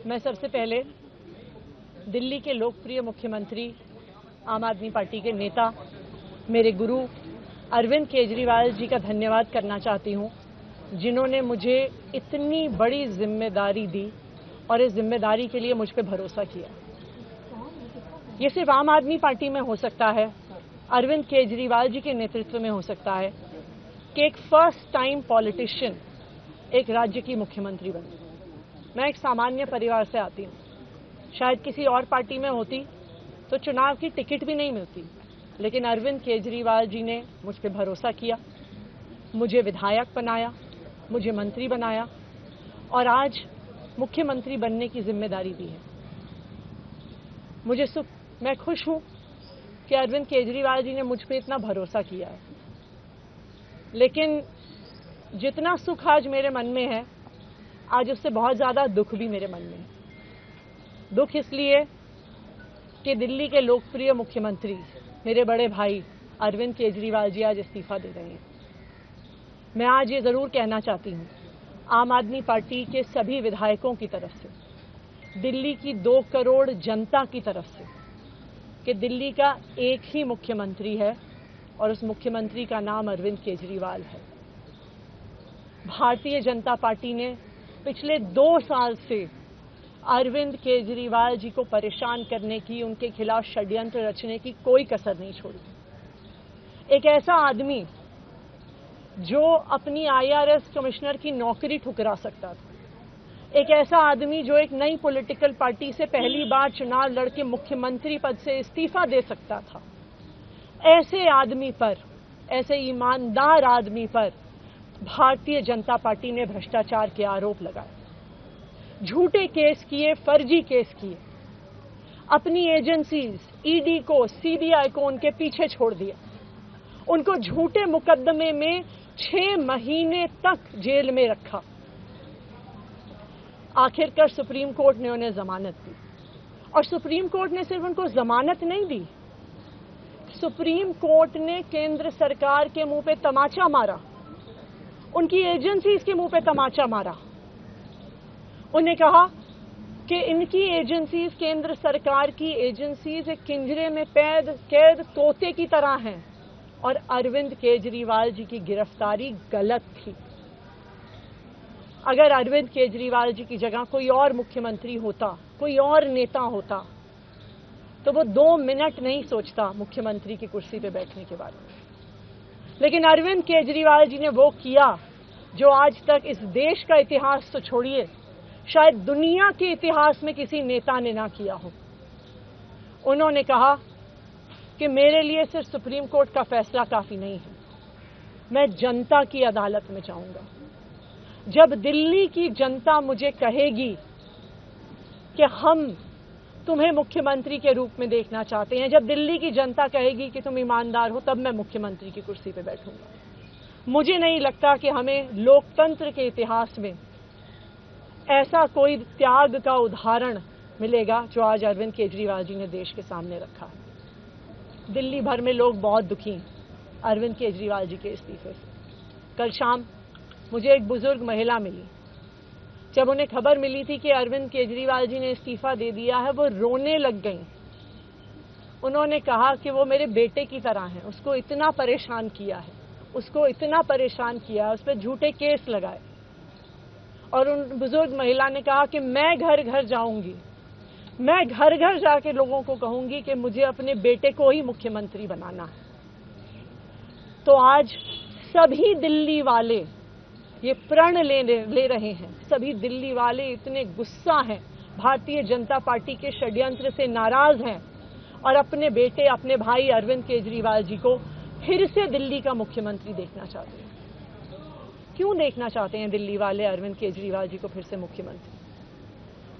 मैं सबसे पहले दिल्ली के लोकप्रिय मुख्यमंत्री, आम आदमी पार्टी के नेता, मेरे गुरु अरविंद केजरीवाल जी का धन्यवाद करना चाहती हूं, जिन्होंने मुझे इतनी बड़ी जिम्मेदारी दी और इस जिम्मेदारी के लिए मुझ पर भरोसा किया। ये सिर्फ आम आदमी पार्टी में हो सकता है, अरविंद केजरीवाल जी के नेतृत्व में हो सकता है कि एक फर्स्ट टाइम पॉलिटिशियन एक राज्य की मुख्यमंत्री बने। मैं एक सामान्य परिवार से आती हूँ। शायद किसी और पार्टी में होती तो चुनाव की टिकट भी नहीं मिलती, लेकिन अरविंद केजरीवाल जी ने मुझ पर भरोसा किया, मुझे विधायक बनाया, मुझे मंत्री बनाया और आज मुख्यमंत्री बनने की जिम्मेदारी दी है। मैं खुश हूं कि अरविंद केजरीवाल जी ने मुझ पर इतना भरोसा किया है, लेकिन जितना सुख आज मेरे मन में है, आज उससे बहुत ज्यादा दुख भी मेरे मन में है। दुख इसलिए कि दिल्ली के लोकप्रिय मुख्यमंत्री, मेरे बड़े भाई अरविंद केजरीवाल जी आज इस्तीफा दे रहे हैं। मैं आज ये जरूर कहना चाहती हूं, आम आदमी पार्टी के सभी विधायकों की तरफ से, दिल्ली की 2 करोड़ जनता की तरफ से, कि दिल्ली का एक ही मुख्यमंत्री है और उस मुख्यमंत्री का नाम अरविंद केजरीवाल है। भारतीय जनता पार्टी ने पिछले 2 साल से अरविंद केजरीवाल जी को परेशान करने की, उनके खिलाफ षड्यंत्र रचने की कोई कसर नहीं छोड़ी। एक ऐसा आदमी जो अपनी IRS कमिश्नर की नौकरी ठुकरा सकता था, एक ऐसा आदमी जो एक नई पॉलिटिकल पार्टी से पहली बार चुनाव लड़के मुख्यमंत्री पद से इस्तीफा दे सकता था, ऐसे आदमी पर, ऐसे ईमानदार आदमी पर भारतीय जनता पार्टी ने भ्रष्टाचार के आरोप लगाए, झूठे केस किए, फर्जी केस किए, अपनी एजेंसीज ED को, CBI को उनके पीछे छोड़ दिया, उनको झूठे मुकदमे में 6 महीने तक जेल में रखा। आखिरकार सुप्रीम कोर्ट ने उन्हें जमानत दी और सुप्रीम कोर्ट ने सिर्फ उनको जमानत नहीं दी, सुप्रीम कोर्ट ने केंद्र सरकार के मुंह पे तमाचा मारा, उनकी एजेंसीज के मुंह पे तमाचा मारा। उन्हें कहा कि इनकी एजेंसीज, केंद्र सरकार की एजेंसीज एक पिंजरे में कैद तोते की तरह हैं और अरविंद केजरीवाल जी की गिरफ्तारी गलत थी। अगर अरविंद केजरीवाल जी की जगह कोई और मुख्यमंत्री होता, कोई और नेता होता, तो वो 2 मिनट नहीं सोचता मुख्यमंत्री की कुर्सी पे बैठने के बारे में। लेकिन अरविंद केजरीवाल जी ने वो किया जो आज तक इस देश का इतिहास तो छोड़िए, शायद दुनिया के इतिहास में किसी नेता ने ना किया हो। उन्होंने कहा कि मेरे लिए सिर्फ सुप्रीम कोर्ट का फैसला काफी नहीं है, मैं जनता की अदालत में जाऊंगा। जब दिल्ली की जनता मुझे कहेगी कि हम तुम्हें मुख्यमंत्री के रूप में देखना चाहते हैं, जब दिल्ली की जनता कहेगी कि तुम ईमानदार हो, तब मैं मुख्यमंत्री की कुर्सी पर बैठूंगा। मुझे नहीं लगता कि हमें लोकतंत्र के इतिहास में ऐसा कोई त्याग का उदाहरण मिलेगा जो आज अरविंद केजरीवाल जी ने देश के सामने रखा है। दिल्ली भर में लोग बहुत दुखी हैं अरविंद केजरीवाल जी के इस्तीफे से। कल शाम मुझे एक बुजुर्ग महिला मिली, जब उन्हें खबर मिली थी कि अरविंद केजरीवाल जी ने इस्तीफा दे दिया है, वो रोने लग गई। उन्होंने कहा कि वो मेरे बेटे की तरह हैं, उसको इतना परेशान किया है, उसको इतना परेशान किया, उस पर झूठे केस लगाए। और उन बुजुर्ग महिला ने कहा कि मैं घर घर जाऊंगी, मैं घर घर जाके लोगों को कहूंगी कि मुझे अपने बेटे को ही मुख्यमंत्री बनाना है। तो आज सभी दिल्ली वाले ये प्रण ले रहे हैं, सभी दिल्ली वाले इतने गुस्सा हैं, भारतीय जनता पार्टी के षड्यंत्र से नाराज हैं और अपने बेटे, अपने भाई अरविंद केजरीवाल जी को फिर से दिल्ली का मुख्यमंत्री देखना चाहते हैं। क्यों देखना चाहते हैं दिल्ली वाले अरविंद केजरीवाल जी को फिर से मुख्यमंत्री?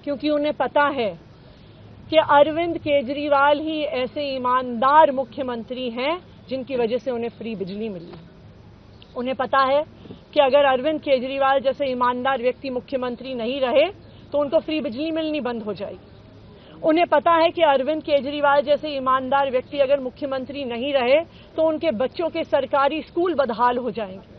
क्योंकि उन्हें पता है कि अरविंद केजरीवाल ही ऐसे ईमानदार मुख्यमंत्री हैं जिनकी वजह से उन्हें फ्री बिजली मिली। उन्हें पता है कि अगर अरविंद केजरीवाल जैसे ईमानदार व्यक्ति मुख्यमंत्री नहीं रहे तो उनको फ्री बिजली मिलनी बंद हो जाएगी। उन्हें पता है कि अरविंद केजरीवाल जैसे ईमानदार व्यक्ति अगर मुख्यमंत्री नहीं रहे तो उनके बच्चों के सरकारी स्कूल बदहाल हो जाएंगे।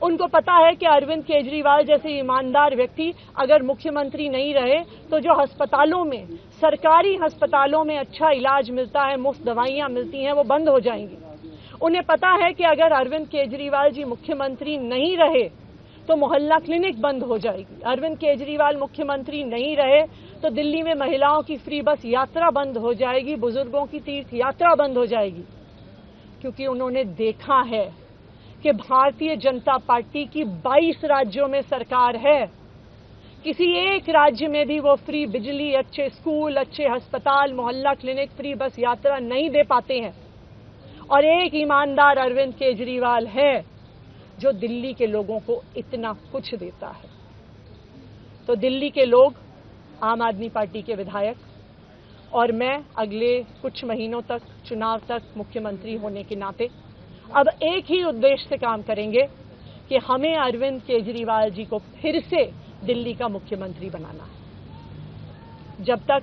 उनको पता है कि अरविंद केजरीवाल जैसे ईमानदार व्यक्ति अगर मुख्यमंत्री नहीं रहे तो जो अस्पतालों में, सरकारी अस्पतालों में अच्छा इलाज मिलता है, मुफ्त दवाइयां मिलती हैं, वो बंद हो जाएंगी। उन्हें पता है कि अगर अरविंद केजरीवाल जी मुख्यमंत्री नहीं रहे तो मोहल्ला क्लिनिक बंद हो जाएगी। अरविंद केजरीवाल मुख्यमंत्री नहीं रहे तो दिल्ली में महिलाओं की फ्री बस यात्रा बंद हो जाएगी, बुजुर्गों की तीर्थ यात्रा बंद हो जाएगी। क्योंकि उन्होंने देखा है कि भारतीय जनता पार्टी की 22 राज्यों में सरकार है, किसी एक राज्य में भी वो फ्री बिजली, अच्छे स्कूल, अच्छे अस्पताल, मोहल्ला क्लिनिक, फ्री बस यात्रा नहीं दे पाते हैं। और एक ईमानदार अरविंद केजरीवाल है जो दिल्ली के लोगों को इतना कुछ देता है। तो दिल्ली के लोग, आम आदमी पार्टी के विधायक और मैं अगले कुछ महीनों तक, चुनाव तक मुख्यमंत्री होने के नाते अब एक ही उद्देश्य से काम करेंगे कि हमें अरविंद केजरीवाल जी को फिर से दिल्ली का मुख्यमंत्री बनाना है। जब तक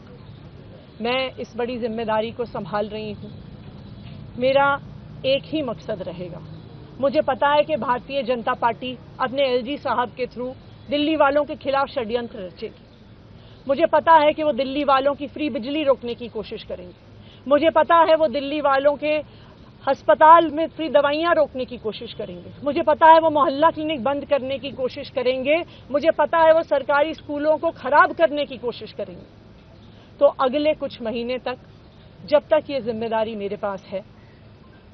मैं इस बड़ी जिम्मेदारी को संभाल रही हूं, मेरा एक ही मकसद रहेगा। मुझे पता है कि भारतीय जनता पार्टी अपने एलजी साहब के थ्रू दिल्ली वालों के खिलाफ षड्यंत्र रचेगी। मुझे पता है कि वो दिल्ली वालों की फ्री बिजली रोकने की कोशिश करेंगे। मुझे पता है वो दिल्ली वालों के अस्पताल में फ्री दवाइयां रोकने की कोशिश करेंगे। मुझे पता है वो मोहल्ला क्लिनिक बंद करने की कोशिश करेंगे। मुझे पता है वो सरकारी स्कूलों को खराब करने की कोशिश करेंगे। तो अगले कुछ महीने तक, जब तक ये जिम्मेदारी मेरे पास है,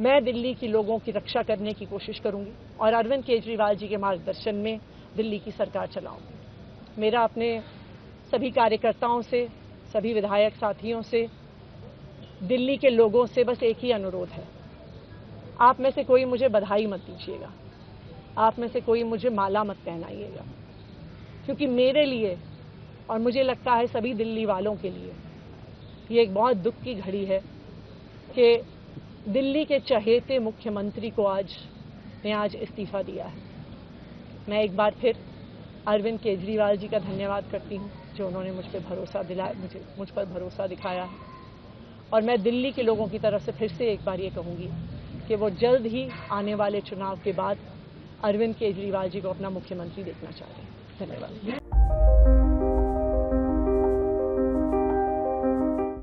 मैं दिल्ली के लोगों की रक्षा करने की कोशिश करूंगी और अरविंद केजरीवाल जी के मार्गदर्शन में दिल्ली की सरकार चलाऊंगी। मेरा अपने सभी कार्यकर्ताओं से, सभी विधायक साथियों से, दिल्ली के लोगों से बस एक ही अनुरोध है, आप में से कोई मुझे बधाई मत दीजिएगा, आप में से कोई मुझे माला मत पहनाइएगा, क्योंकि मेरे लिए और मुझे लगता है सभी दिल्ली वालों के लिए ये एक बहुत दुख की घड़ी है कि दिल्ली के चहेते मुख्यमंत्री को आज इस्तीफा दिया है। मैं एक बार फिर अरविंद केजरीवाल जी का धन्यवाद करती हूं जो उन्होंने मुझ पर भरोसा दिखाया है। और मैं दिल्ली के लोगों की तरफ से फिर से एक बार ये कहूंगी कि वो जल्द ही आने वाले चुनाव के बाद अरविंद केजरीवाल जी को अपना मुख्यमंत्री देखना चाहते हैं। धन्यवाद।